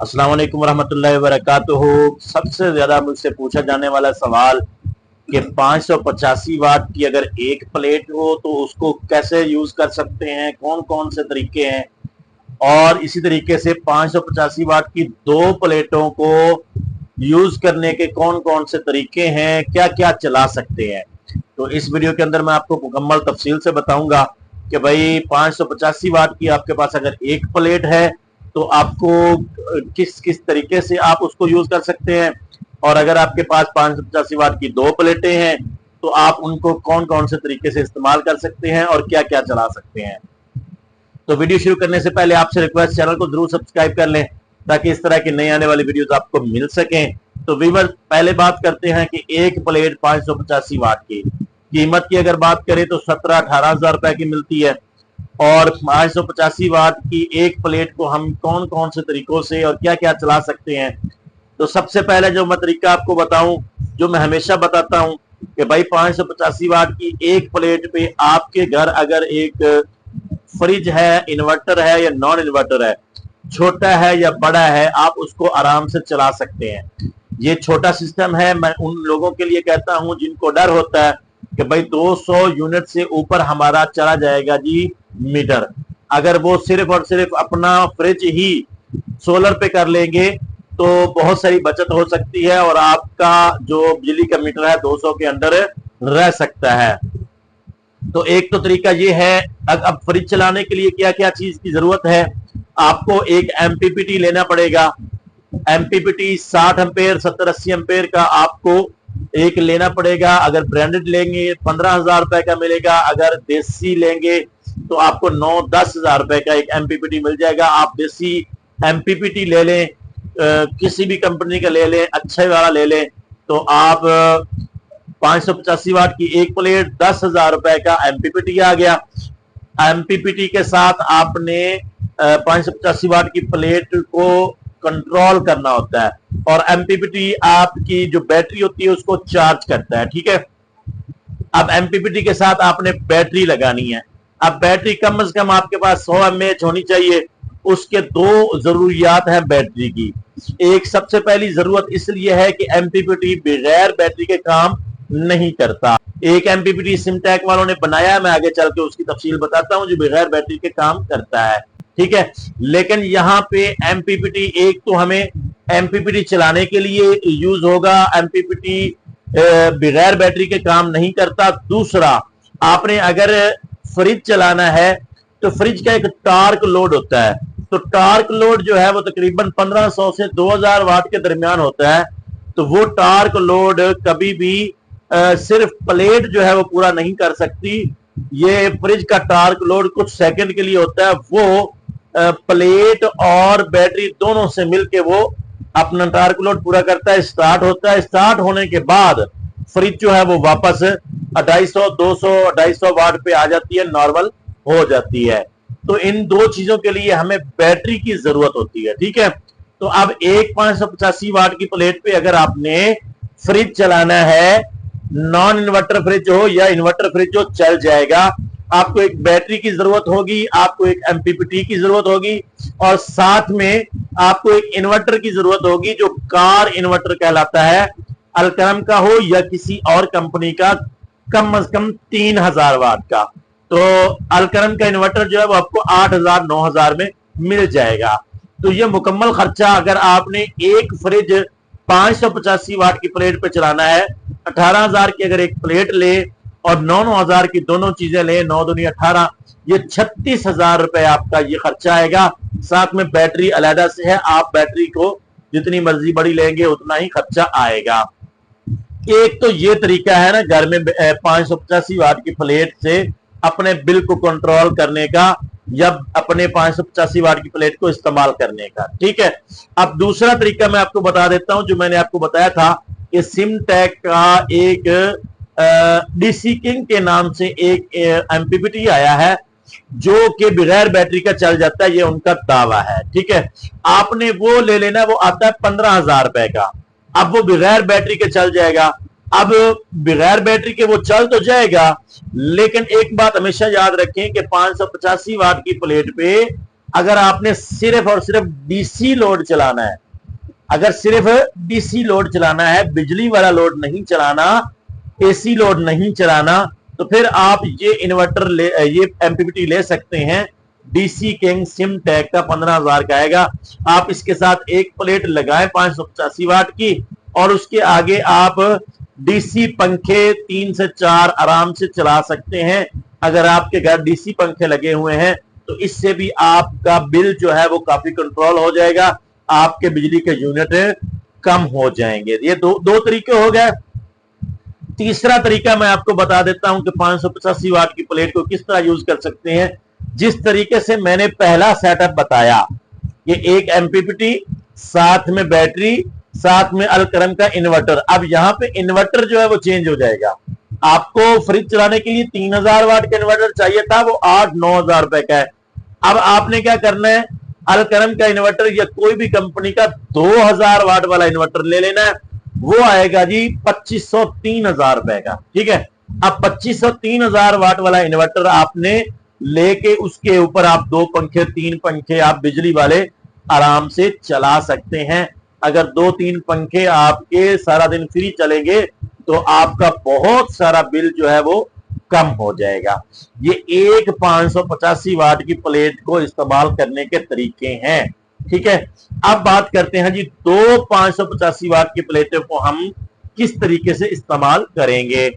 अस्सलाम वालेकुम रहमतुल्लाहि व बरकातुहू। सबसे ज्यादा मुझसे पूछा जाने वाला सवाल कि 585 वाट की अगर एक प्लेट हो तो उसको कैसे यूज कर सकते हैं, कौन कौन से तरीके हैं, और इसी तरीके से 585 वाट की दो प्लेटों को यूज करने के कौन कौन से तरीके हैं, क्या क्या चला सकते हैं। तो इस वीडियो के अंदर मैं आपको मुकम्मल तफसील से बताऊंगा कि भाई 585 वाट की आपके पास अगर एक प्लेट है तो आपको किस किस तरीके से आप उसको यूज कर सकते हैं, और अगर आपके पास 585 वाट की दो प्लेटें हैं तो आप उनको कौन कौन से तरीके से इस्तेमाल कर सकते हैं और क्या क्या चला सकते हैं। तो वीडियो शुरू करने से पहले आपसे रिक्वेस्ट, चैनल को जरूर सब्सक्राइब कर लें ताकि इस तरह की नई आने वाली वीडियोस आपको मिल सकें। तो व्यूअर, पहले बात करते हैं कि एक प्लेट 585 वाट की कीमत की अगर बात करें तो 17-18 हजार रुपए की मिलती है, और 585 वाट की एक प्लेट को हम कौन कौन से तरीकों से और क्या क्या चला सकते हैं। तो सबसे पहले जो मैं तरीका आपको बताऊं, जो मैं हमेशा बताता हूं कि भाई 585 वाट की एक प्लेट पे आपके घर अगर एक फ्रिज है, इन्वर्टर है या नॉन इन्वर्टर है, छोटा है या बड़ा है, आप उसको आराम से चला सकते हैं। ये छोटा सिस्टम है, मैं उन लोगों के लिए कहता हूं जिनको डर होता है कि भाई 200 यूनिट से ऊपर हमारा चला जाएगा जी मीटर। अगर वो सिर्फ और सिर्फ अपना फ्रिज ही सोलर पे कर लेंगे तो बहुत सारी बचत हो सकती है और आपका जो बिजली का मीटर है 200 के अंडर रह सकता है। तो एक तो तरीका ये है। अब फ्रिज चलाने के लिए क्या क्या चीज की जरूरत है, आपको एक एमपीपीटी लेना पड़ेगा। एमपीपीटी 60 एम्पेयर 70-80 एम्पेयर का आपको एक लेना पड़ेगा। अगर ब्रांडेड लेंगे 15,000 रुपए का मिलेगा, अगर देसी लेंगे तो आपको 9-10 हजार रुपए का एक एमपीपीटी मिल जाएगा। आप देसी एमपीपीटी ले लें, किसी भी कंपनी का ले लें, अच्छे वाला ले लें, तो आप 585 वाट की एक प्लेट 10,000 रुपए का एमपीपीटी आ गया। एमपीपीटी के साथ आपने 585 वाट की प्लेट को कंट्रोल करना होता है, और एमपीपीटी आपकी जो बैटरी होती है उसको चार्ज करता है। ठीक है, अब एमपीपीटी के साथ आपने बैटरी लगानी है। अब बैटरी कम से कम आपके पास 100 mAh होनी चाहिए। उसके दो जरूरियात हैं बैटरी की। एक सबसे पहली जरूरत इसलिए है कि एमपीपीटी बगैर बैटरी के काम नहीं करता। एक एमपीपीटी सिमटेक वालों ने बनाया है, मैं आगे चल के उसकी तफसील बताता हूं, जो बगैर बैटरी के काम करता है। ठीक है, लेकिन यहाँ पे एमपीपीटी एक तो हमें एमपीपीटी चलाने के लिए यूज होगा, एमपीपीटी बगैर बैटरी के काम नहीं करता। दूसरा, आपने अगर फ्रिज चलाना है तो फ्रिज का एक टार्क लोड होता है। तो टार्क लोड जो है वो तकरीबन 1500 से 2000 वाट के दरमियान होता है। तो वो टार्क लोड कभी भी सिर्फ प्लेट जो है वो पूरा नहीं कर सकती। ये फ्रिज का टार्क लोड कुछ सेकंड के लिए होता है, वो प्लेट और बैटरी दोनों से मिलके वो अपना टार्क लोड पूरा करता है। स्टार्ट होता है, स्टार्ट होने के बाद फ्रिज जो है वो वापस 250, 200, 250 वाट पे आ जाती है, नॉर्मल हो जाती है। तो इन दो चीजों के लिए हमें बैटरी की जरूरत होती है। ठीक है, तो अब एक 585 वाट की प्लेट पे अगर आपने फ्रिज चलाना है, नॉन इन्वर्टर फ्रिज हो या इन्वर्टर फ्रिज हो, चल जाएगा। आपको एक बैटरी की जरूरत होगी, आपको एक एमपीपीटी की जरूरत होगी, और साथ में आपको एक इन्वर्टर की जरूरत होगी जो कार इन्वर्टर कहलाता है। अलकरम का हो या किसी और कंपनी का, कम से कम 3000 वाट का। तो अलकरम का इन्वर्टर जो है वो आपको 8000 9000 में मिल जाएगा। तो ये मुकम्मल खर्चा अगर आपने एक फ्रिज 585 वाट की प्लेट पे चलाना है, 18,000 की अगर एक प्लेट ले और 9-9 की दोनों चीजें ले, 9 दूनी 18, ये 36,000 रुपए आपका ये खर्चा आएगा। साथ में बैटरी अलहदा से है, आप बैटरी को जितनी मर्जी बड़ी लेंगे उतना ही खर्चा आएगा। एक तो ये तरीका है ना घर में 585 वाट की प्लेट से अपने बिल को कंट्रोल करने का, या अपने 585 वाट की प्लेट को इस्तेमाल करने का। ठीक है, अब दूसरा तरीका मैं आपको बता देता हूं, जो मैंने आपको बताया था कि सिमटेक का एक डीसी किंग के नाम से एक एमपीपीटी आया है जो कि बगैर बैटरी का चल जाता है, ये उनका दावा है। ठीक है, आपने वो ले लेना, वो आता है 15,000 रुपए का। अब वो बगैर बैटरी के चल जाएगा। अब बगैर बैटरी के वो चल तो जाएगा, लेकिन एक बात हमेशा याद रखें कि 585 वाट की प्लेट पे अगर आपने सिर्फ और सिर्फ डीसी लोड चलाना है, अगर सिर्फ डीसी लोड चलाना है, बिजली वाला लोड नहीं चलाना, एसी लोड नहीं चलाना, तो फिर आप ये इन्वर्टर ये एमपीपीटी ले सकते हैं। डीसी किंग सिमटेक का 15,000 का आएगा। आप इसके साथ एक प्लेट लगाएं 585 वाट की, और उसके आगे आप डीसी पंखे 3 से 4 आराम से चला सकते हैं। अगर आपके घर डीसी पंखे लगे हुए हैं तो इससे भी आपका बिल जो है वो काफी कंट्रोल हो जाएगा, आपके बिजली के यूनिट कम हो जाएंगे। ये दो तरीके हो गए। तीसरा तरीका मैं आपको बता देता हूं कि 585 वाट की प्लेट को किस तरह यूज कर सकते हैं। जिस तरीके से मैंने पहला सेटअप बताया, ये एक एमपीपीटी, साथ में बैटरी, साथ में अलकरम का इन्वर्टर। अब यहां पे इन्वर्टर जो है वो चेंज हो जाएगा। आपको फ्रिज चलाने के लिए 3,000 वाट का इन्वर्टर चाहिए था, वो 8-9 हजार रुपए का है। अब आपने क्या करना है, अलकरम का इन्वर्टर या कोई भी कंपनी का 2,000 वाट वाला इन्वर्टर ले लेना है। वो आएगा जी 2,500-3,000 रुपए का। ठीक है, अब 2,500-3,000 वाट वाला इन्वर्टर आपने लेके उसके ऊपर आप 2 पंखे 3 पंखे आप बिजली वाले आराम से चला सकते हैं। अगर 2-3 पंखे आपके सारा दिन फ्री चलेंगे तो आपका बहुत सारा बिल जो है वो कम हो जाएगा। ये एक 585 वाट की प्लेट को इस्तेमाल करने के तरीके हैं। ठीक है, अब बात करते हैं जी 2 585 वाट की प्लेटों को हम किस तरीके से इस्तेमाल करेंगे।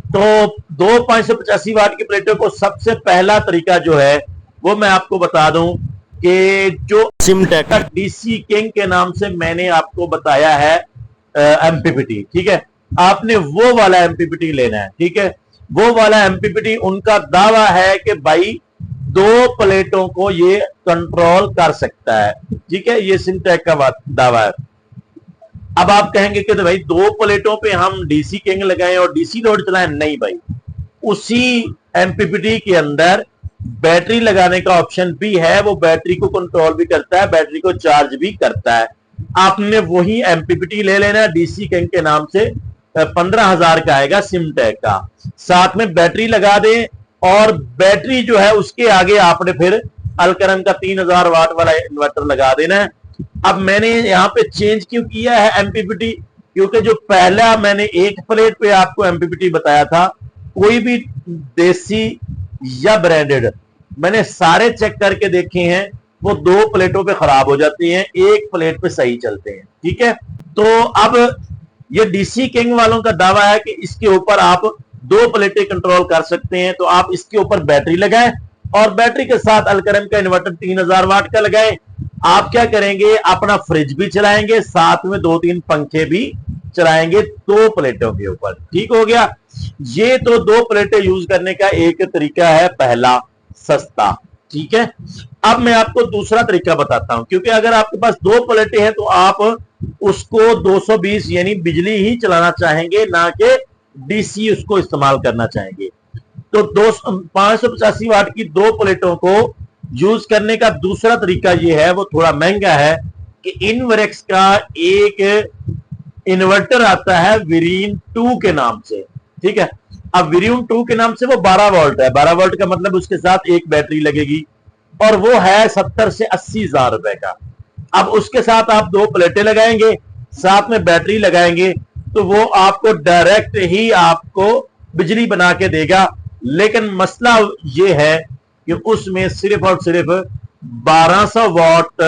तो 2 585 वाट की प्लेटों को सबसे पहला तरीका जो है वो मैं आपको बता दूं कि जो सिमटेक डीसी किंग के नाम से मैंने आपको बताया है एमपीपीटी। ठीक है, आपने वो वाला एमपीपीटी लेना है। ठीक है, वो वाला एमपीपीटी उनका दावा है कि भाई 2 प्लेटों को ये कंट्रोल कर सकता है। ठीक है, ये सिमटेक का दावा है। अब आप कहेंगे कि तो भाई 2 प्लेटों पे हम डीसी किंग लगाएं और डीसी लोड चलाएं। नहीं भाई, उसी एमपीपीटी के अंदर बैटरी लगाने का ऑप्शन भी है। वो बैटरी को कंट्रोल भी करता है, बैटरी को चार्ज भी करता है। आपने वही एमपीपीटी ले लेना है डीसी किंग के नाम से, 15,000 का आएगा सिमटेक का। साथ में बैटरी लगा दें, और बैटरी जो है उसके आगे आपने फिर अलकरम का 3,000 वाट वाला इन्वर्टर लगा देना है। अब मैंने यहां पे चेंज क्यों किया है एमपीपीटी, क्योंकि जो पहला मैंने एक प्लेट पे आपको एमपीपीटी बताया था, कोई भी देसी या ब्रांडेड मैंने सारे चेक करके देखे हैं, वो 2 प्लेटों पे खराब हो जाती हैं, एक प्लेट पे सही चलते हैं। ठीक है, तो अब ये डीसी किंग वालों का दावा है कि इसके ऊपर आप 2 प्लेटें कंट्रोल कर सकते हैं। तो आप इसके ऊपर बैटरी लगाएं और बैटरी के साथ अलकरम का इन्वर्टर 3,000 वाट का लगाएं। आप क्या करेंगे, अपना फ्रिज भी चलाएंगे, साथ में 2-3 पंखे भी चलाएंगे 2 प्लेटों के ऊपर। ठीक हो गया, ये तो 2 प्लेटें यूज करने का एक तरीका है, पहला सस्ता। ठीक है, अब मैं आपको दूसरा तरीका बताता हूं, क्योंकि अगर आपके पास 2 प्लेटें हैं तो आप उसको 220 यानी बिजली ही चलाना चाहेंगे, ना कि डीसी उसको इस्तेमाल करना चाहेंगे। तो 585 वाट की 2 प्लेटों को यूज करने का दूसरा तरीका यह है, वो थोड़ा महंगा है, कि इनवर्क्स का एक इन्वर्टर आता है विरीन 2 के नाम से। ठीक है, अब विरीन 2 के नाम से वो 12 वोल्ट है। 12 वोल्ट का मतलब उसके साथ एक बैटरी लगेगी, और वो है 70 से 80 हजार रुपए का। अब उसके साथ आप 2 प्लेटें लगाएंगे, साथ में बैटरी लगाएंगे, तो वो आपको डायरेक्ट ही आपको बिजली बना के देगा। लेकिन मसला ये है कि उसमें सिर्फ और सिर्फ 1200 वाट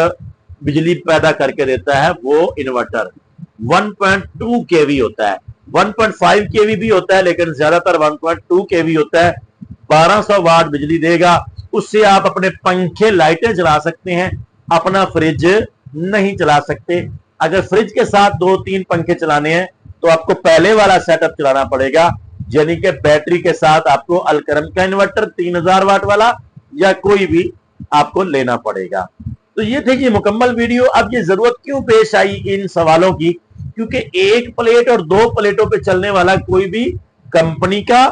बिजली पैदा करके देता है वो इन्वर्टर। 1.2 केवी होता है, 1.5 केवी भी होता है, लेकिन ज्यादातर 1.2 केवी होता है। 1200 वाट बिजली देगा, उससे आप अपने पंखे लाइटें चला सकते हैं, अपना फ्रिज नहीं चला सकते। अगर फ्रिज के साथ 2-3 पंखे चलाने हैं तो आपको पहले वाला सेटअप चलाना पड़ेगा, यानी कि बैटरी के साथ आपको अलकरम का इन्वर्टर 3,000 वाट वाला या कोई भी आपको लेना पड़ेगा। तो ये थी जी मुकम्मल वीडियो। अब ये जरूरत क्यों पेश आई इन सवालों की, क्योंकि एक प्लेट और 2 प्लेटों पे चलने वाला कोई भी कंपनी का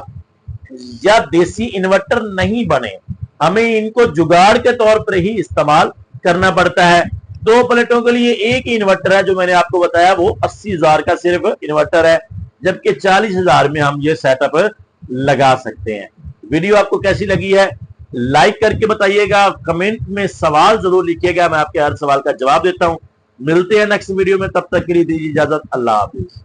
या देसी इन्वर्टर नहीं बने, हमें इनको जुगाड़ के तौर पर ही इस्तेमाल करना पड़ता है। 2 प्लेटों के लिए एक ही इन्वर्टर है, जो मैंने आपको बताया, वो 80,000 का सिर्फ इन्वर्टर है, जबकि 40,000 में हम ये सेटअप लगा सकते हैं। वीडियो आपको कैसी लगी है लाइक करके बताइएगा, कमेंट में सवाल जरूर लिखिएगा, मैं आपके हर सवाल का जवाब देता हूं। मिलते हैं नेक्स्ट वीडियो में, तब तक के लिए दीजिए इजाजत। अल्लाह हाफिज।